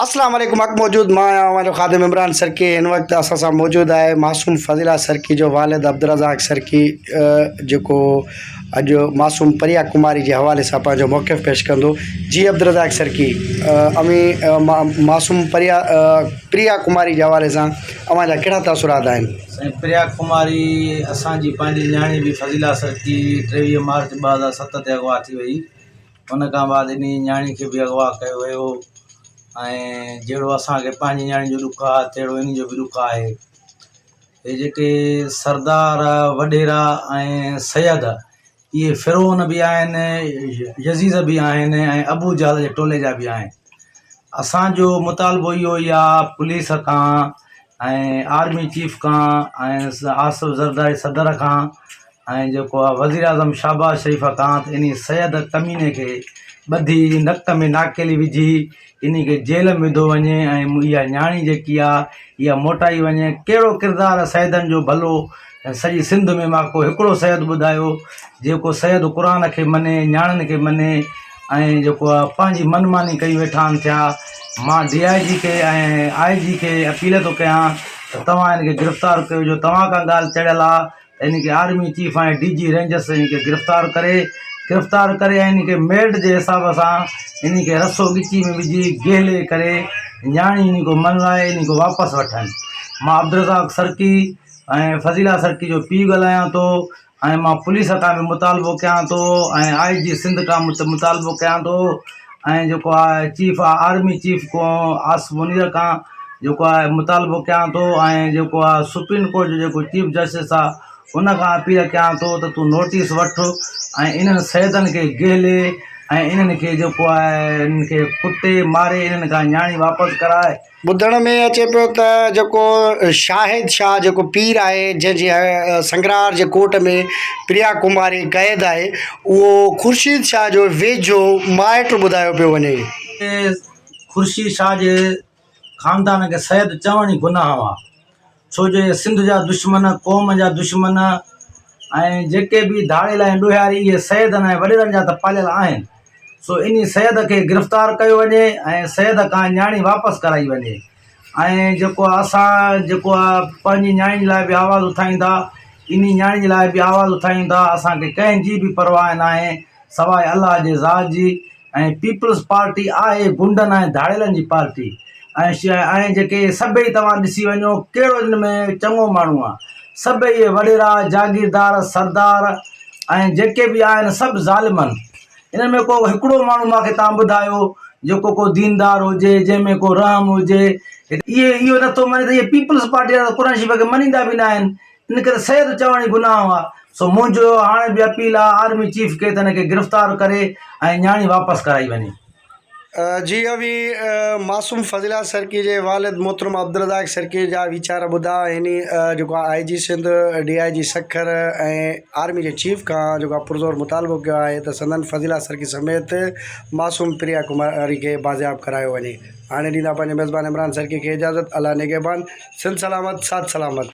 अस्सलाम वालेकुम। अक मौजूद मां हमारे खादिम इमरान सर की इन वक्त असां सां मौजूद है मासूम फजीला सर की जो वालिद अब्दुर्रज़ाक सर की जो अॼु मासूम प्रिया कुमारी के हवाले से पंहिंजो मौक़िफ़ पेश कंदो। जी अब्दुर्रज़ाक सर की मासूम प्रिया कुमारी के हवाले से अवांजा कहिड़ा तासुरात आहिनि? प्रिया कुमारी असांजी पंहिंजी न्याणी भी फजीला सर की 23 मार्च 2007 ते अगवा थी वई। उन खां बाद इन न्याणी के भी अगवा कयो वियो ऐं जहिड़ो असांखे पंहिंजी न्याणी जो ॾुखु आहे तहिड़ो इन जो भी ॾुखु आहे। हे जेके सरदार वॾेरा ऐं सैयद इहे फ़िरौन भी आहिनि, यज़ीज़ भी आहिनि ऐं अबू जहल जे टोले जा भी आहिनि। असांजो मुतालबो इहो ई आहे पुलिस खां ऐं आर्मी चीफ खां ऐं आसिफ ज़रदारी सदर खां ऐं जेको आहे वज़ीर आज़म शहबाज शरीफ़ खां त इन सैयद कमीने खे ॿधी नक में नाकेली विझी इन खे जेल में विधो वञे ऐं इहा न्याणी जेकी आहे इहा मोटाई वञे। कहिड़ो किरदारु सैयदनि जो भलो सॼी सिंध में मां को हिकिड़ो सैयद ॿुधायो जेको सैयद क़ुर खे मञे, न्याणियुनि खे मञे ऐं जेको आहे पंहिंजी मनमानी कई वेठा आहिनि थिया। मां DIG के ऐं IG के अपील थो कयां त तव्हां इनखे गिरफ़्तार कयो। जो तव्हां खां ॻाल्हि चढ़ियल आहे त इनखे आर्मी चीफ ऐं DG रेंजर्स इनखे गिरफ़्तार करे ऐं इनखे मेरिट जे हिसाब सां इनखे रसो ॻिची में विझी गेले करे न्याणी इन को मनवाए इन को वापसि वठनि। मां अब्दुर्रज़ाक सरकी ऐं फजीला सरकी जो पीउ ॻाल्हायां थो ऐं मां पुलिस खां भी मुतालबो कयां थो ऐं IG सिंध खां मुतालबो कयां थो ऐं जेको आहे चीफ आर्मी चीफ को आसिफ मुनीर खां जेको आहे मुतालबो कयां थो ऐं जेको आहे सुप्रीम कोर्ट जो जेको चीफ जस्टिस आहे उन खां अपील कयां थो त तूं नोटिस वठ ऐं इन्हनि सैयदनि खे गेले ऐं इन्हनि खे जेको आहे इनखे कुटे मारे इन्हनि खां न्याणी वापसि कराए। ॿुधण में अचे पियो त जेको शाहिद शाह जेको पीर आहे जंहिंजी संगरार जे कोर्ट में प्रिया कुमारी क़ैद आहे उहो ख़ुर्शीद शाह जो वेझो माइट ॿुधायो पियो वञे। ख़ुर्शीद शाह जे ख़ानदान खे सैयद चवण ई गुनाह आहे, छो जो सिंध जा दुश्मन, क़ौम जा दुश्मन ऐं जेके भी धाड़ेल ऐं ॾुहियारी इहे सैयदनि ऐं वॾेरनि जा त पालियल आहिनि। सो इन सैयद खे गिरफ़्तार कयो वञे ऐं सैयद खां न्याणी वापसि कराई वञे ऐं जेको असां जेको आहे पंहिंजी न्याणी जे लाइ बि आवाज़ु उथाईंदा, इन न्याणी जे लाइ बि आवाज़ु उथाईंदा। असांखे कंहिंजी बि परवाह न आहे सवाइ अलाह जे ज़ात जी। ऐं पीपल्स पार्टी आहे गुंडनि ऐं धाड़ेलनि जी पार्टी ऐं जेके सभई तव्हां ॾिसी वञो कहिड़ो इन में चङो माण्हू आहे। सभई इहे वॾेरा जागीरदार सरदार ऐं जेके बि आहिनि सभु ज़ालिमनि। इन्हनि में को हिकिड़ो माण्हू मूंखे तव्हां ॿुधायो जेको को दीनदार हुजे, जंहिंमें को रहम हुजे। इहो नथो मञे त इहे पीपल्स पार्टी वारा क़ुर शरीफ़ खे मञींदा बि न आहिनि। इन करे सैयद चवण ई गुनाह आहे। सो मुंहिंजो हाणे बि अपील आहे आर्मी चीफ खे त हिनखे गिरफ़्तार करे ऐं न्याणी वापसि कराई वञे। जी अभी मासूम फजीला सरकी जे वालिद मोहतरम अब्दुर्रज़ाक सरकी जा वीचार ॿुधा हिनी जेको IG सिंध DIG सखर ऐं आर्मी जे चीफ खां जेको पुरज़ोर मुतालबो कयो आहे त संदन फजीला सरकी समेत मासूम प्रिया कुमारी खे बाज़ियाब करायो वञे। हाणे ॾींदा पंहिंजे मेज़बान इमरान सरकी खे इजाज़त। अल्लाह निगहबान, सिंध सलामत, साथ सलामत।